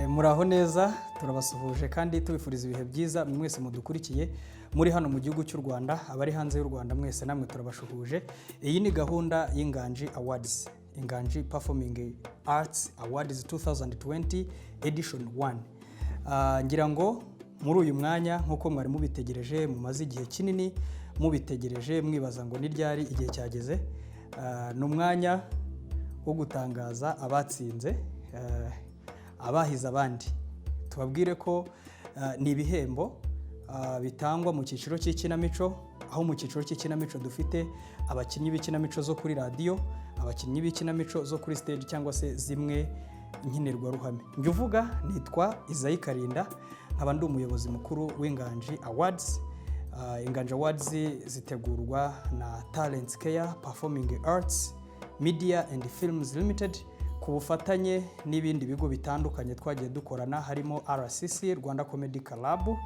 Muraho neza turabasuhuje kandi tubifuriza ibihe byiza mwese mudukurikiye muri hano mu gihugu cy'u Rwanda abari hanze y'u Rwanda mwese namwe turabashuhuje. Iyi ni gahunda y'Inganji Awards, Inganji Performing Arts Awards 2020 Edition 1. Ngira ngo muri uyu mwanya nkuko mwari mubitegereje mumaze igihe kinini mubitegereje mwibaza ngo ni ryari igihe cyageze, ni umwanya wo gutangaza abatsinze, abahize abandi. Tubabwire ko ni ibihembo bitangwa mu cyiciro cy'ikinamico, aho mu cyiciro cy'ikinamico dufite abakinnyi b'ikinamico zo kuri radio, abakinnyi b'ikinamico zo kuri stage cyangwa se zimwe nkenerwa ruhame. Njye uvuga nitwa Isayi Karinda, nkaba ndi umuyobozi mukuru w'Inganji Awards. Inganji Awards zitegurwa na Talents Care Performing Arts Media and Films Limited ku bufatanye n'ibindi bigo bitandukanye twagiye dukorana, harimo RCC Rwanda Comedy Club,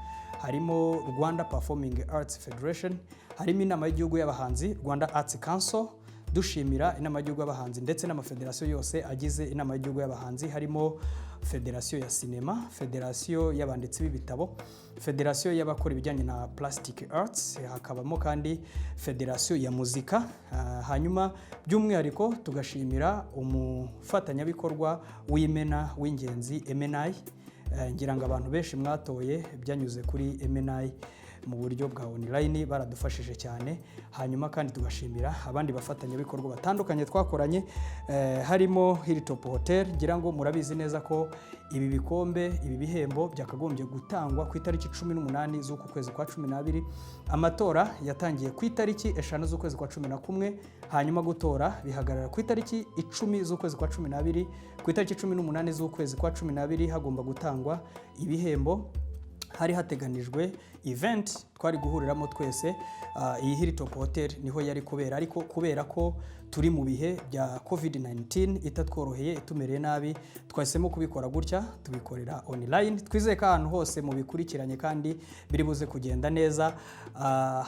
harimo Rwanda Performing Arts Federation, harimo inama y'igihugu y'abahanzi Rwanda Arts Council. Dushimira inama y'igihugu y'abahanzi ndetse n'amafederasiyo yose agize inama y'igihugu y'abahanzi, harimo federasiyo ya sinema, federasiyo y'abanditsi b'ibitabo, federasiyo y'abakora ibijyanye na plastic arts, hakabamo kandi federasiyo ya muzika. Hanyuma by'umwihariko tugashimira umufatanyabikorwa w'imena w'ingenzi MNI. Ngira ngo abantu benshi mwatoye byanyuze kuri MNI mu buryo bwa online, baradufashije cyane. Hanyuma kandi tugashimira abandi bafatanyabikorwa batandukanye twakoranye, harimo Hilltop Hotel. Ngira ngo murabizi neza ko ibi bikombe, ibi bihembo byakagombye gutangwa ku itariki 18 z'uku kwezi kwa 12. Amatora yatangiye ku itariki 5 z'ukwezi kwa 11, hanyuma gutora bihagarara ku itariki 10 z'ukwezi kwa 12. Ku itariki 18 z'ukwezi kwa 12 hagomba gutangwa ibihembo. Hari hateganijwe event twari guhuriramo twese, iyi Hilltop Hotel niho yari kubera, ariko kubera ko turi mu bihe bya COVID-19 itatworoheye, itumereye nabi, twahisemo kubikora gutya, tubikorera online. Twizeye ko ahantu hose mu bikurikiranye kandi biri buze kugenda neza.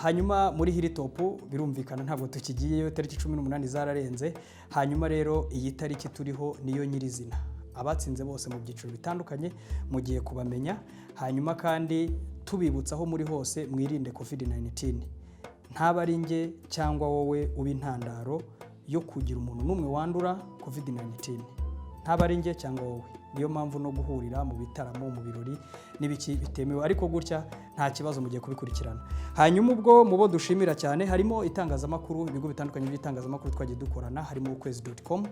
Hanyuma muri Hilltop birumvikana ntabwo tukigiyeyo, tariki 18 zararenze. Hanyuma rero iyi tariki turiho niyo nyirizina. Abatsinze bose mu byiciro bitandukanye mugiye kubamenya. Hanyuma kandi tubibutsa aho muri hose mwirinde COVID-19. Ntaba ari nge cyangwa wowe uba intandaro yo kugira umuntu n'umwe wandura COVID-19. Ntaba ari nge cyangwa wowe. Niyo mpamvu no guhurira mu bitaramo, mu birori n'ibiki bitemewe, ariko gutya nta kibazo mugiye kubikurikirana. Hanyuma ubwo mubo dushimira cyane harimo itangazamakuru, ibigo bitandukanye by'itangazamakuru twagiye dukorana, harimo ukwezi.com,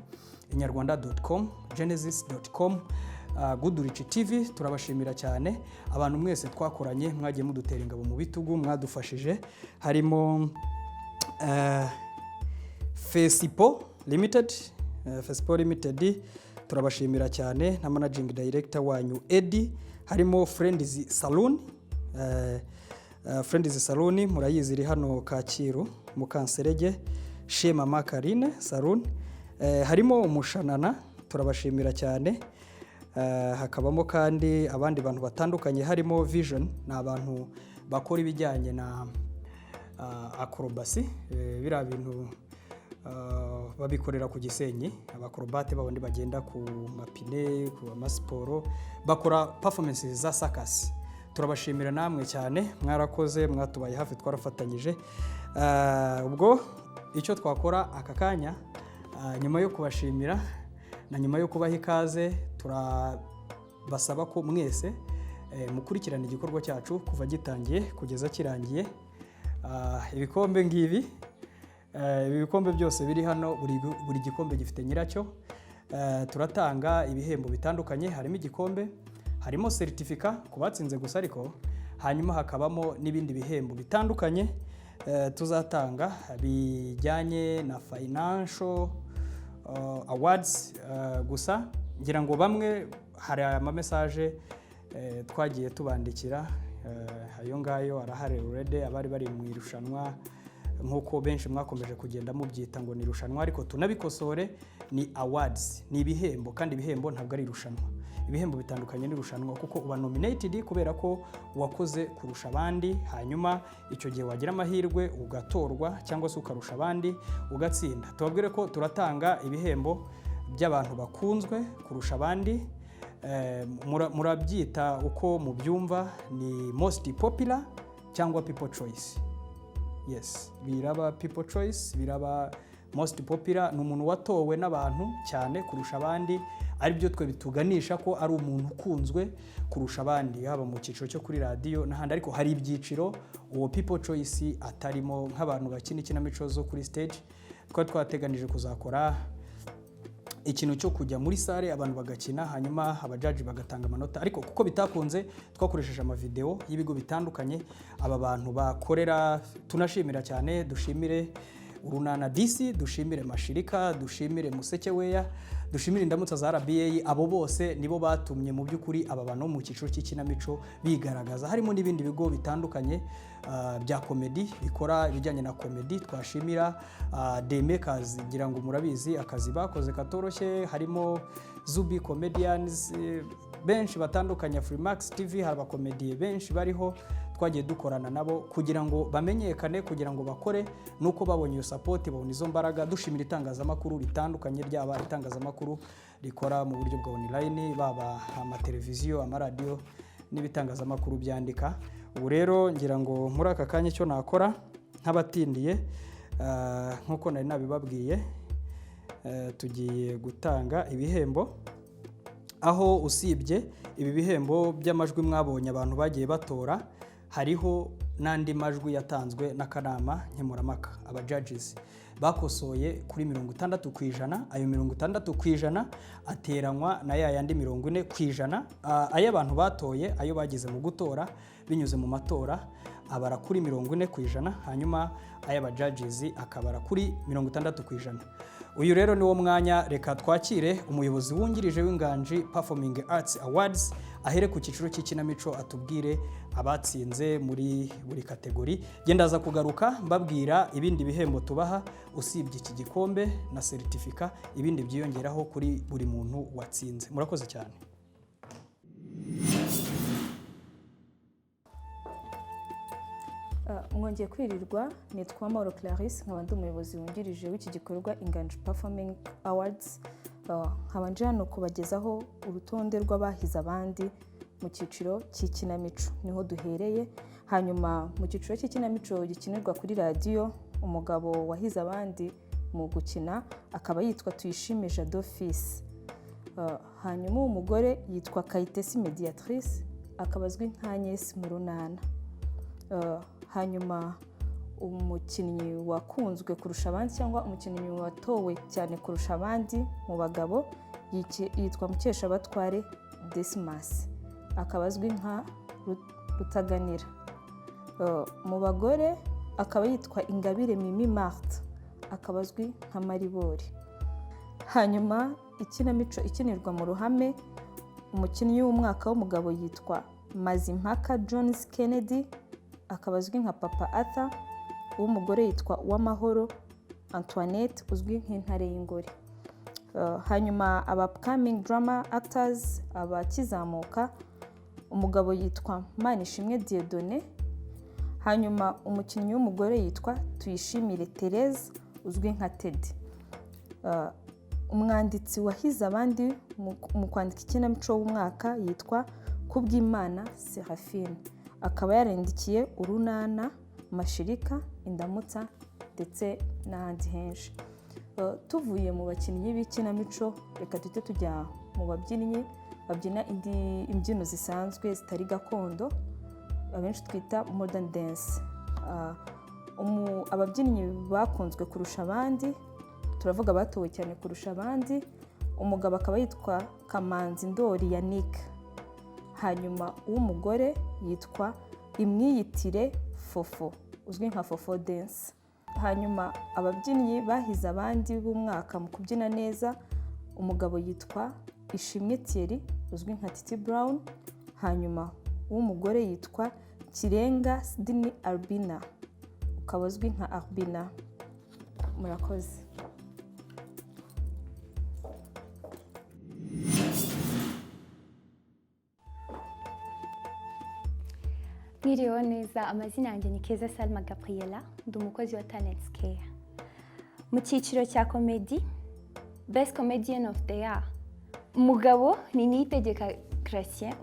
inyarwanda.com, genesis.com, Goodrich TV. Turabashimira cyane abantu mwese twakoranye, mwagiye mudutera ingabo mu bitugu, mwadufashije. Harimo Fesipo Limited, Fesipo Limited turabashimira cyane na managing director wanyu Eddie. Harimo Friends Saloon, Friends Saloon murayizi iri hano Kacyiru mu Kanserege, Shema Makarine Saloon. Harimo Umushanana, turabashimira cyane. Hakabamo kandi abandi bantu batandukanye, harimo Vision, na abantu bakora ibijyanye na acrobacy, bira bintu babikorera ku Gisenyi, abakorobate babandi bagenda ku mapine, ku amasiporo, bakora performances za circus. Turabashimira namwe cyane, mwarakoze, mwatubaye hafi, twarafatanyije. Ubwo icyo twakora aka kanya, nyuma yo kubashimira na nyuma yo kubaha ikaze, turabasaba ko mwese mukurikirana igikorwa cyacu kuva gitangiye kugeza kirangiye. Ibikombe ngibi, ibikombe byose biri hano, buri gikombe gifite nyiracyo. Turatanga ibihembo bitandukanye, harimo igikombe, harimo certificate ku batsinze gusa, ariko hanyuma hakabamo n'ibindi bihembo bitandukanye tuzatanga bijyanye na financial awards. Gusa ngira ngo bamwe hari ama message twagiye tubandikira, ayo ngayo arahari already, abari bari mu irushanwa nkuko benshi mwakomeje kugenda mubyita ngo ni irushanwa, ariko tunabikosore, ni awards, ni ibihembo, kandi ibihembo ntabwo ari irushanwa. Ibihembo bitandukanye n'irushanwa kuko uba nominated kubera ko wakoze kurusha abandi, hanyuma icyo gihe wagira amahirwe ugatorwa cyangwa se ukarusha abandi ugatsinda. Tubabwire ko turatanga ibihembo by'abantu bakunzwe kurusha abandi. Murabyita uko mubyumva, ni most popular cyangwa people choice. Yes, biraba people choice, biraba most popular, ni umuntu watowe n'abantu cyane kurusha abandi, ari byo twe bituganisha ko ari umuntu ukunzwe kurusha abandi, haba mu cyiciro cyo kuri radio n'ahandi. Ariko hari ibyiciro uwo people choice atarimo, nk'abantu bakina ikinamico zo kuri stage. Twateganije kuzakora ikintu cyo kujya muri sale abantu bagakina, hanyuma abajaji bagatanga amanota, ariko kuko bitakunze twakoresheje amavideo y'ibigo bitandukanye aba bantu bakorera. Tunashimira cyane, dushimire Urunana DC, dushimire Mashirika, dushimire Musekeweya, dushimire Indamutsa za RBA. Abo bose nibo batumye mu by'ukuri aba bantu mu cyiciro cy'ikinamico bigaragaza. Harimo n'ibindi bigo bitandukanye bya comedy bikora ibijyanye na comedy. Twashimira The Makers, ngira ngo murabizi akazi bakoze katoroshye. Harimo Zubi Comedians, benshi batandukanye, Freemax TV, hari abakomediye benshi bariho, twagiye dukorana nabo kugira ngo bamenyekane, kugira ngo bakore, nuko babonye iyo support, babona izo mbaraga. Dushimira itangazamakuru ritandukanye, ryaba itangazamakuru rikora mu buryo bwa online, baba amateleviziyo, amaradiyo n'ibitangazamakuru byandika. Ubu rero ngira ngo muri aka kanya icyo nakora nk'abatindiye, nkuko nari nabibabwiye, tugiye gutanga ibihembo, aho usibye ibi bihembo by'amajwi mwabonye abantu bagiye batora, hariho n'andi majwi yatanzwe n'akanama nkemurampaka. Aba judges bakosoye kuri 60%. Ayo 60% ateranywa na ya yandi 40%. Ayo abantu batoye, ayo bagize mu gutora binyuze mu matora, abara kuri 40%, hanyuma aya judges akabara kuri 60%. Uyu rero ni wo mwanya, reka twakire umuyobozi wungirije w'Inganji Performing Arts Awards, ahere ku cyiciro cy'ikinamico atubwire abatsinze muri buri kategori. Gendaza kugaruka mbabwira ibindi bihembo tubaha usibye iki gikombe na certificate, ibindi byiyongeraho kuri buri muntu watsinze. Murakoze cyane. Mwongeye kwirirwa, nitwa Mauro Clarisse, nkaba ndi umuyobozi wungirije w'iki gikorwa Inganji Performing Awards. Nkaba nje hano kubagezaho urutonde rw'abahize abandi mu cyiciro cy'ikinamico. Niho duhereye. Hanyuma mu cyiciro cy'ikinamico gikinirwa kuri radio, umugabo wahize abandi mu gukina akaba yitwa Tuyishime Jadofisi. Hanyuma umugore yitwa Kayitesi Mediatrice, akaba azwi nka Agnes Murunana. Hanyuma umukinnyi wakunzwe kurusha abandi cyangwa umukinnyi watowe cyane kurusha abandi mu bagabo yitwa Mukesha Batware Decimas, akaba azwi nka Rutaganira. Mu bagore akaba yitwa Ingabire Mimi Marthe, akaba azwi nka Maribori. Hanyuma ikinamico ikinirwa mu ruhame, umukinnyi w'umwaka w'umugabo yitwa Mazimpaka Jones Kennedy, akaba azwi nka Papa Arthur. Uw'umugore yitwa Uwamahoro Antoinette, uzwi nk'Intare y'Ingore. Hanyuma upcoming drama actors, abakizamuka, umugabo yitwa Manishimwe Dieudonné. Hanyuma umukinnyi w'umugore yitwa Tuyishimire Thérèse, uzwi nka Teddy. Umwanditsi wahize abandi mu kwandika ikinamico w'umwaka yitwa Kubwimana Seraphine, akaba yarandikiye Urunana, Mashirika, Indamutsa ndetse n'ahandi henshi. Tuvuye mu bakinnyi b'ikinamico, reka tujye tujya mu babyinnyi babyina imbyino zisanzwe zitari gakondo, abenshi twita modern dance. Ababyinnyi bakunzwe kurusha abandi, turavuga batowe cyane kurusha abandi. Umugabo akaba yitwa Kamanzi Ndori Yannick, hanyuma uw'umugore yitwa Imwiyitire Fofo, uzwi nka Fofo dance. Hanyuma ababyinnyi bahize abandi b'umwaka mu kubyina neza, umugabo yitwa Ishimwe Thierry, uzwi nka Titi Brown, hanyuma uw'umugore yitwa Kirenga Sydney Albina, ukaba uzwi nka Albina. Murakoze. Mwiriwe neza, amazina yanjye ni Keza Salma Gabriela, ndi umukozi wa Talents Care. Mu cyiciro cya comedy, Best Comedian of the Year, umugabo ni Niyitegeka Gratien,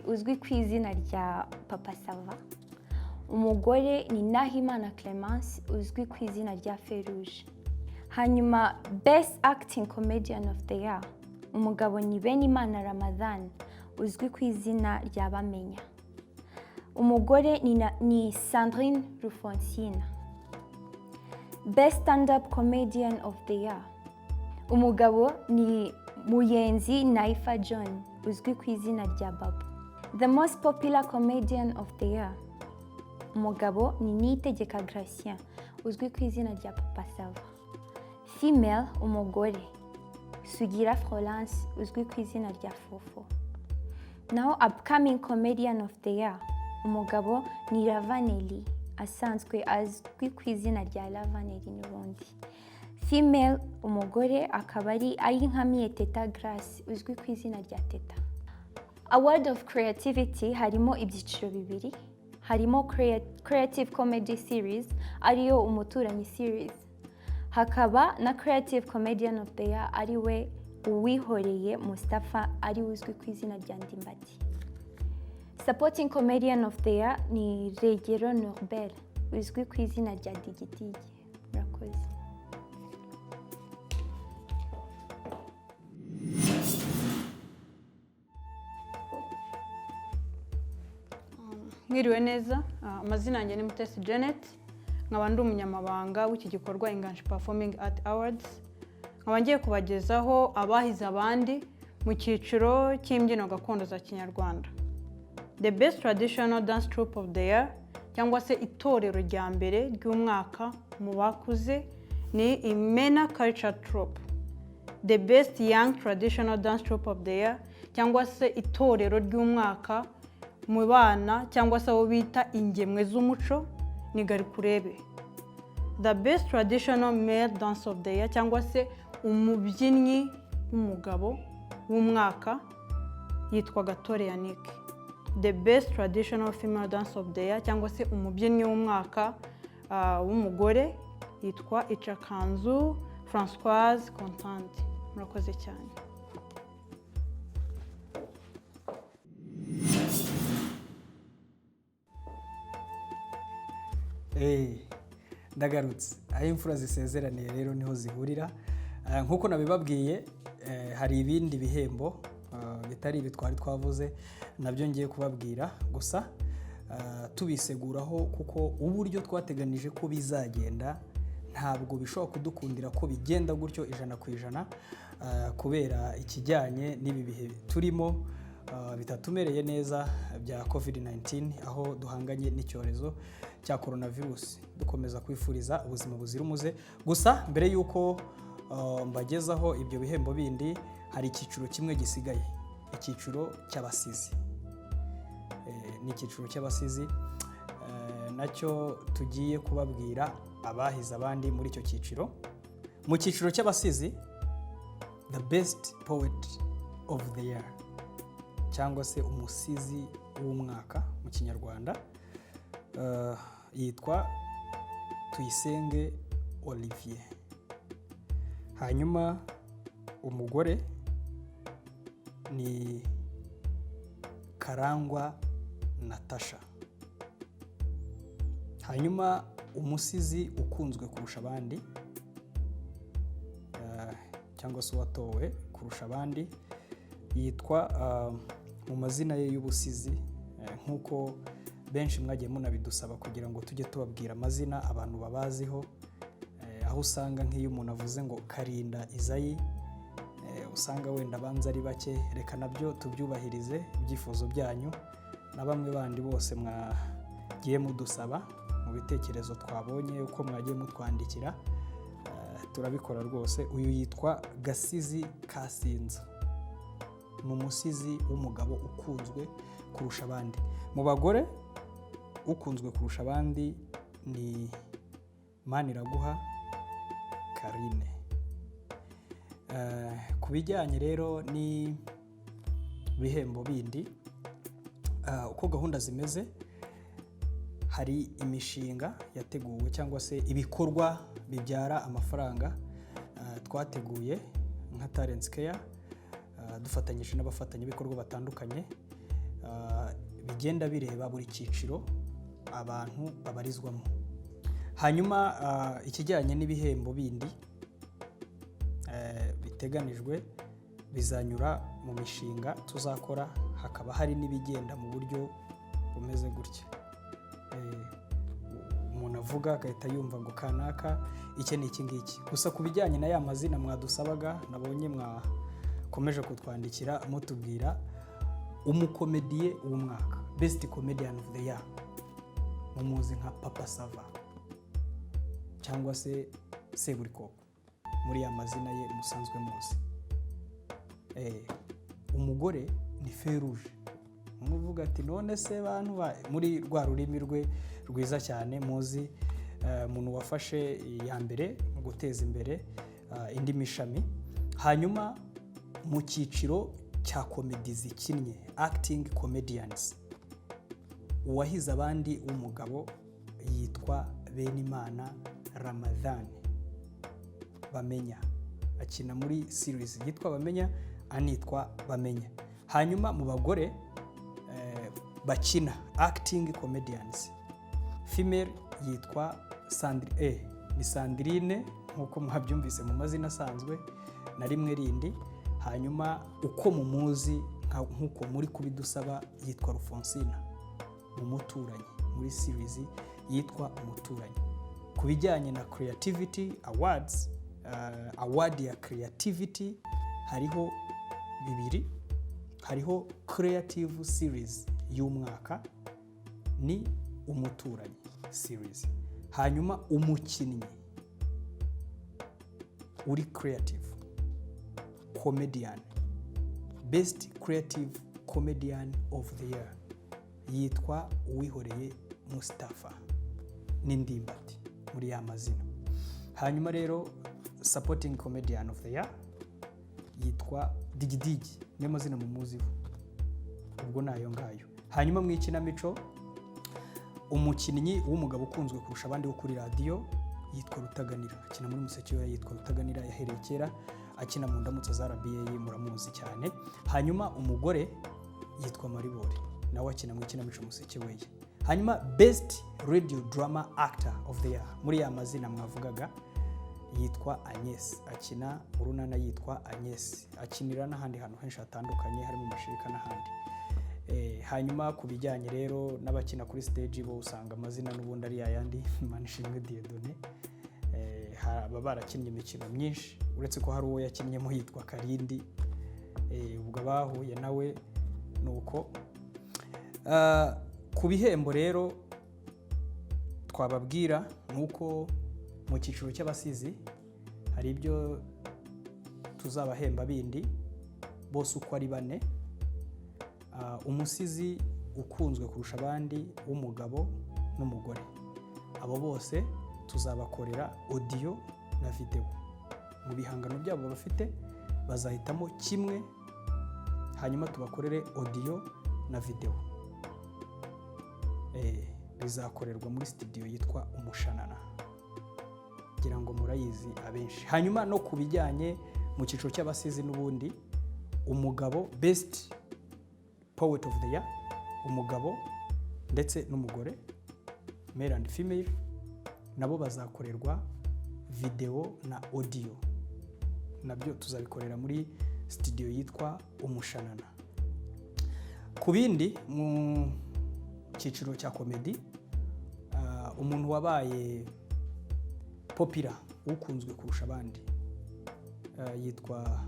uzwi ku izina rya Papa Cava. Umugore ni Nahimana Clemence, uzwi ku izina rya Feruje. Hanyuma Best Acting Comedian of the Year, umugabo ni Benimana Ramadan, uzwi ku izina rya Bamenya. Umugore ni Sandrine Rufonsina. Best Stand-Up Comedian of the Year, umugabo ni Muyenzi Naifa John, uzwi ku izina rya Babu. The Most Popular Comedian of the Year, umugabo ni Niyitegeka Gratien, uzwi ku izina rya Papa Cava. Female, umugore Sugira Florence, uzwi ku izina rya Fofo. Now Upcoming Comedian of the Year, umugabo ni Ravaneli, asanzwe azwi ku izina rya Ravaneli n'ubundi. Female, umugore akaba ari Ayinkamiye Teta Grace, uzwi ku izina rya Teta. Award of Creativity harimo ibyiciro bibiri, harimo Creative Comedy Series ariyo Umuturanyi Series, hakaba na Creative Comedian of the Year ariwe Uwihoreye Mustafa, ari uzwi ku izina rya Ndimbati. Supporting Comedian of the Year ni Regero Norbert, uzwi ku izina rya Digidigi. Murakoze. Mwiriwe neza, amazina yanjye ni Mutesi Janet, nkaba ndi umunyamabanga w'iki gikorwa Inganji Performing Art Awards. Nkaba ngiye kubagezaho abahize abandi mu cyiciro cy'imbyino gakondo za Kinyarwanda. The Best Traditional Dance Troupe of the Year, cyangwa se itorero rya mbere ry'umwaka mu bakuze, ni Imena Culture Troupe. The Best Young Traditional Dance Troupe of the Year, cyangwa se itorero ry'umwaka mu bana cyangwa se abo bita ingemwe z'umuco, ni Garikurebe. The Best Traditional Male Dance of the Year, cyangwa se umubyinnyi w'umugabo w'umwaka, yitwa Gatore Yannick. The Best Traditional Female Dance of the Year, cyangwa se umubyinnyi w'umwaka w'umugore, yitwa Icakanzu Françoise Contante. Murakoze cyane. Ndagarutse aho imfura zisezeraniye rero niho zihurira. Nkuko nabibabwiye, hari ibindi bihembo bitari ibi twari twavuze nabyo ngiye kubabwira, gusa tubiseguraho kuko uburyo twateganije ko bizagenda ntabwo bishobora kudukundira ko bigenda gutyo 100% kubera ikijyanye n'ibi bihe turimo bitatumereye neza bya COVID-19, aho duhanganye n'icyorezo cya coronavirus. Dukomeza kwifuriza ubuzima buzira umuze. Gusa mbere yuko mbagezaho ibyo bihembo bindi, hari icyiciro kimwe gisigaye, icyiciro cy'abasizi. Ni icyiciro cy'abasizi nacyo tugiye kubabwira abahize abandi muri icyo cyiciro. Mu cyiciro cy'abasizi, the best poet of the year, cyangwa se umusizi w'umwaka mu Kinyarwanda, yitwa Tuyisenge Olivier. Hanyuma umugore ni Karangwa Natasha. Hanyuma umusizi ukunzwe kurusha abandi cyangwa se uwatowe kurusha abandi yitwa mu mazina ye y'ubusizi, nk'uko benshi mwagiye munabidusaba kugira ngo tujye tubabwira amazina abantu babaziho, aho usanga nk'iyo umuntu avuze ngo Karinda Izayi usanga wenda abanza ari bake. Reka nabyo tubyubahirize ibyifuzo byanyu na bamwe bandi bose mwagiye mudusaba mu bitekerezo twabonye uko mwagiye mutwandikira, turabikora rwose. Uyu yitwa Gasizi Kasinza, ni umusizi w'umugabo ukunzwe kurusha abandi. Mu bagore ukunzwe kurusha abandi ni Maniraguha Karine. Ku bijyanye rero n'ibihembo bindi, uko gahunda zimeze, hari imishinga yateguwe cyangwa se ibikorwa bibyara amafaranga twateguye nka Talents Care dufatanyije n'abafatanyabikorwa batandukanye, bigenda bireba buri cyiciro abantu babarizwamo. Hanyuma ikijyanye n'ibihembo bindi biteganijwe bizanyura mu mishinga tuzakora, hakaba hari n'ibigenda mu buryo bumeze gutya. Umuntu avuga agahita yumva ngo kanaka iki ni iki ngiki. Gusa ku bijyanye na ya mazina mwadusabaga, nabonye mwakomeje kutwandikira mutubwira umukomediye w'umwaka, best comedian of the year, mumuzi nka Papa Cava cyangwa se Seburikoko, muri ya mazina ye musanzwe muzi. Umugore ni Feruje, umuvuga ati none se bantu muri rwa rurimi rwe rwiza cyane muzi, umuntu wafashe ya mbere mu guteza imbere indi mishami. Hanyuma mu cyiciro cya komedi zikinnye, acting comedians, uwahize abandi w'umugabo yitwa Benimana Ramadhan Bamenya, akina muri series yitwa Bamenya, anitwa Bamenya. Hanyuma mu bagore bakina acting comedians, female yitwa ni Sandrine nk'uko mwabyumvise mu mazina asanzwe na rimwe rindi. Hanyuma uko mumuzi nk'uko muri kubidusaba yitwa Rufonsina Umuturanyi, muri series yitwa Umuturanyi. Ku bijyanye na creativity awards, award ya creativity hariho bibiri. Hariho creative series y'umwaka ni Umuturanyi series. Hanyuma umukinnyi uri creative comedian, best creative comedian of the year yitwa Uwihoreye Mustafa n'Indimbati muri ya mazina. Hanyuma rero supporting comedian of the year yitwa Digidigi, niyo mazina mumuziho, ubwo nayo ngayo. Hanyuma mu ikinamico umukinnyi w'umugabo ukunzwe kurusha abandi wo kuri radio yitwa Rutaganira, akina muri Museke we yitwa Rutaganira, yahereye kera akina mu ndamutso za RBA, muramuzi cyane. Hanyuma umugore yitwa Maribori, nawe akina mu ikinamico Museke we. Hanyuma best radio drama actor of the year muri ya mazina mwavugaga yitwa Agnes, akina mu runana yitwa Agnes, akinira n'ahandi hantu henshi hatandukanye harimo Mashirika n'ahandi. Hanyuma ku bijyanye rero n'abakina kuri stage bo usanga amazina n'ubundi ari yayandi, Manishimwe Dieudonné, baba barakinnye imikino myinshi, uretse ko hari uwo yakinnyemo yitwa Karindi, ubwo bahuye nawe nuko. Ku bihembo rero twababwira nuko mu cyiciro cy'abasizi hari ibyo tuzabahemba bindi bose uko ari 4. Umusizi ukunzwe kurusha abandi w'umugabo n'umugore, abo bose tuzabakorera audio na video mu bihangano byabo bafite, bazahitamo kimwe hanyuma tubakorere audio na video. Bizakorerwa muri studio yitwa Umushanana ngira ngo murayizi abenshi. Hanyuma no ku bijyanye mu cyiciro cy'abasizi n'ubundi, umugabo best poet of the year, umugabo ndetse n'umugore male and female nabo bazakorerwa video na audio, nabyo tuzabikorera muri studio yitwa Umushanana. Ku bindi mu cyiciro cya comedy, umuntu wabaye popular ukunzwe kurusha abandi yitwa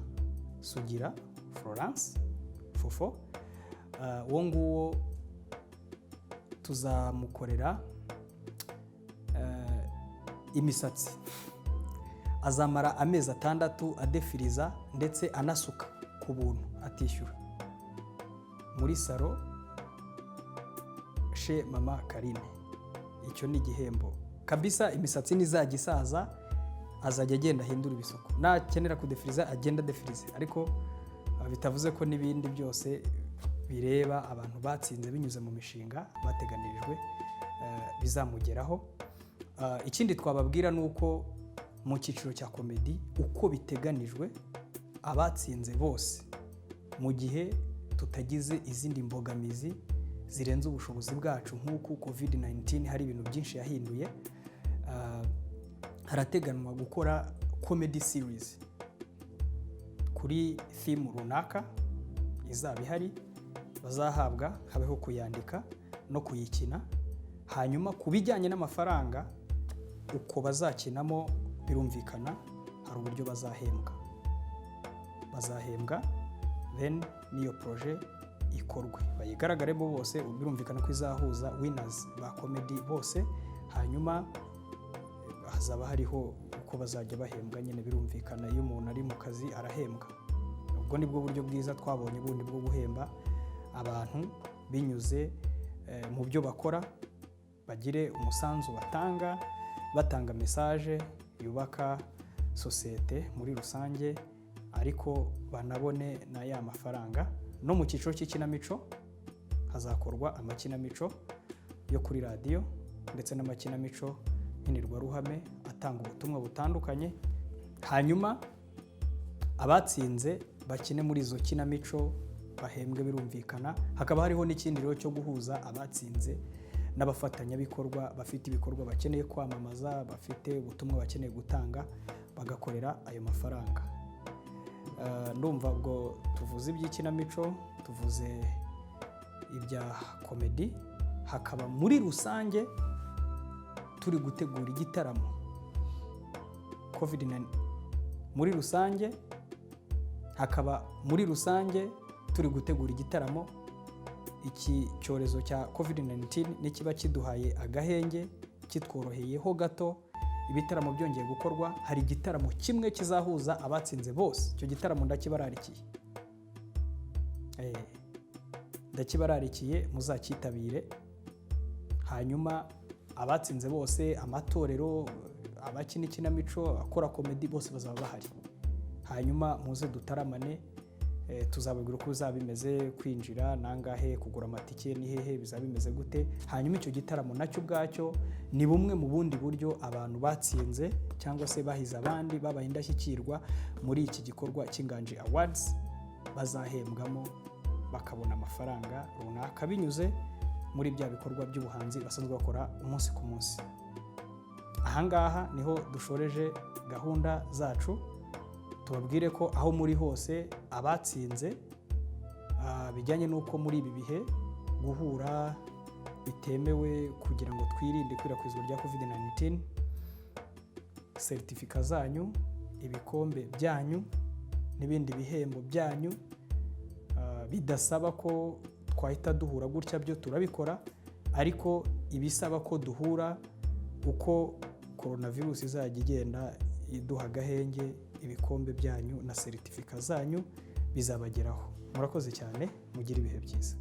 Sugira Florence Fofo. Uwo nguwo tuzamukorera imisatsi, azamara amezi 6 adefiriza ndetse anasuka ku buntu atishyura muri salo chez mama Karine. Icyo ni igihembo kabisa. Imisatsi nizajya isaza azajya agenda ahindura ibisuko, nakenera kudefiriza agenda defirize, ariko bitavuze ko n'ibindi byose bireba abantu batsinze binyuze mu mishinga bateganirijwe bizamugeraho. Ikindi twababwira nuko mu cyiciro cya comedy uko biteganijwe, abatsinze bose mu gihe tutagize izindi mbogamizi zirenze ubushobozi bwacu, nk'uko COVID-19 hari ibintu byinshi yahinduye, harateganwa gukora comedy series kuri theme runaka izaba ihari, bazahabwa habeho kuyandika no kuyikina. Hanyuma ku bijyanye n'amafaranga uko bazakinamo birumvikana, hari uburyo bazahembwa then niyo projet ikorwe bayigaragaremo bose, birumvikana ko izahuza winners ba comedy bose. Hanyuma hazaba hariho uko bazajya bahembwa nyine, birumvikana iyo umuntu ari mu kazi arahembwa. Ubwo nibwo buryo bwiza twabonye bundi bwo guhemba abantu binyuze mu byo bakora, bagire umusanzu batanga message yubaka sosiyete muri rusange, ariko banabone na ya mafaranga. No mu cyiciro cy'ikinamico hazakorwa amakinamico yo kuri radio ndetse n'amakinamico nkinirwaruhame atanga ubutumwa butandukanye. Hanyuma abatsinze bakine muri izo kinamico bahembwe, birumvikana. Hakaba hariho n'ikindi rero cyo guhuza abatsinze n'abafatanyabikorwa bafite ibikorwa bakeneye kwamamaza, bafite ubutumwa bakeneye gutanga, bagakorera ayo mafaranga. Ndumva ubwo tuvuze iby'ikinamico, tuvuze ibya comedy. Hakaba muri rusange turi gutegura igitaramo COVID-19 muri rusange, hakaba muri rusange turi gutegura igitaramo. Iki cyorezo cya COVID-19 nikiba kiduhaye agahenge, kitworoheyeho gato, ibitaramo byongeye gukorwa, hari igitaramo kimwe kizahuza abatsinze bose. Icyo gitaramo ndakibararikiye muzakitabire. Hanyuma abatsinze bose, amatorero, abakina ikinamico, abakora comedy bose bazaba bahari. Hanyuma muze dutaramane, tuzababwira uko bizaba bimeze, kwinjira nangahe, kugura amatike ni hehe, bizaba bimeze gute. Hanyuma icyo gitaramo nacyo ubwacyo ni bumwe mu bundi buryo abantu batsinze cyangwa se bahize abandi babaye indashyikirwa muri iki gikorwa cy'Inganji Awards bazahembwamo, bakabona amafaranga runaka binyuze muri bya bikorwa by'ubuhanzi basanzwe bakora umunsi ku munsi. Ahangaha niho dushoreje gahunda zacu. Tubabwire ko aho muri hose abatsinze bijyanye n'uko muri ibi bihe guhura bitemewe kugira ngo twirinde ikwirakwizwa rya COVID-19, certificate zanyu, ibikombe byanyu n'ibindi bihembo byanyu bidasaba ko twahita duhura gutya, byo turabikora, ariko ibisaba ko duhura uko coronavirus izajya igenda iduha agahenge, ibikombe byanyu na certificate zanyu bizabageraho. Murakoze cyane, mugire ibihe byiza.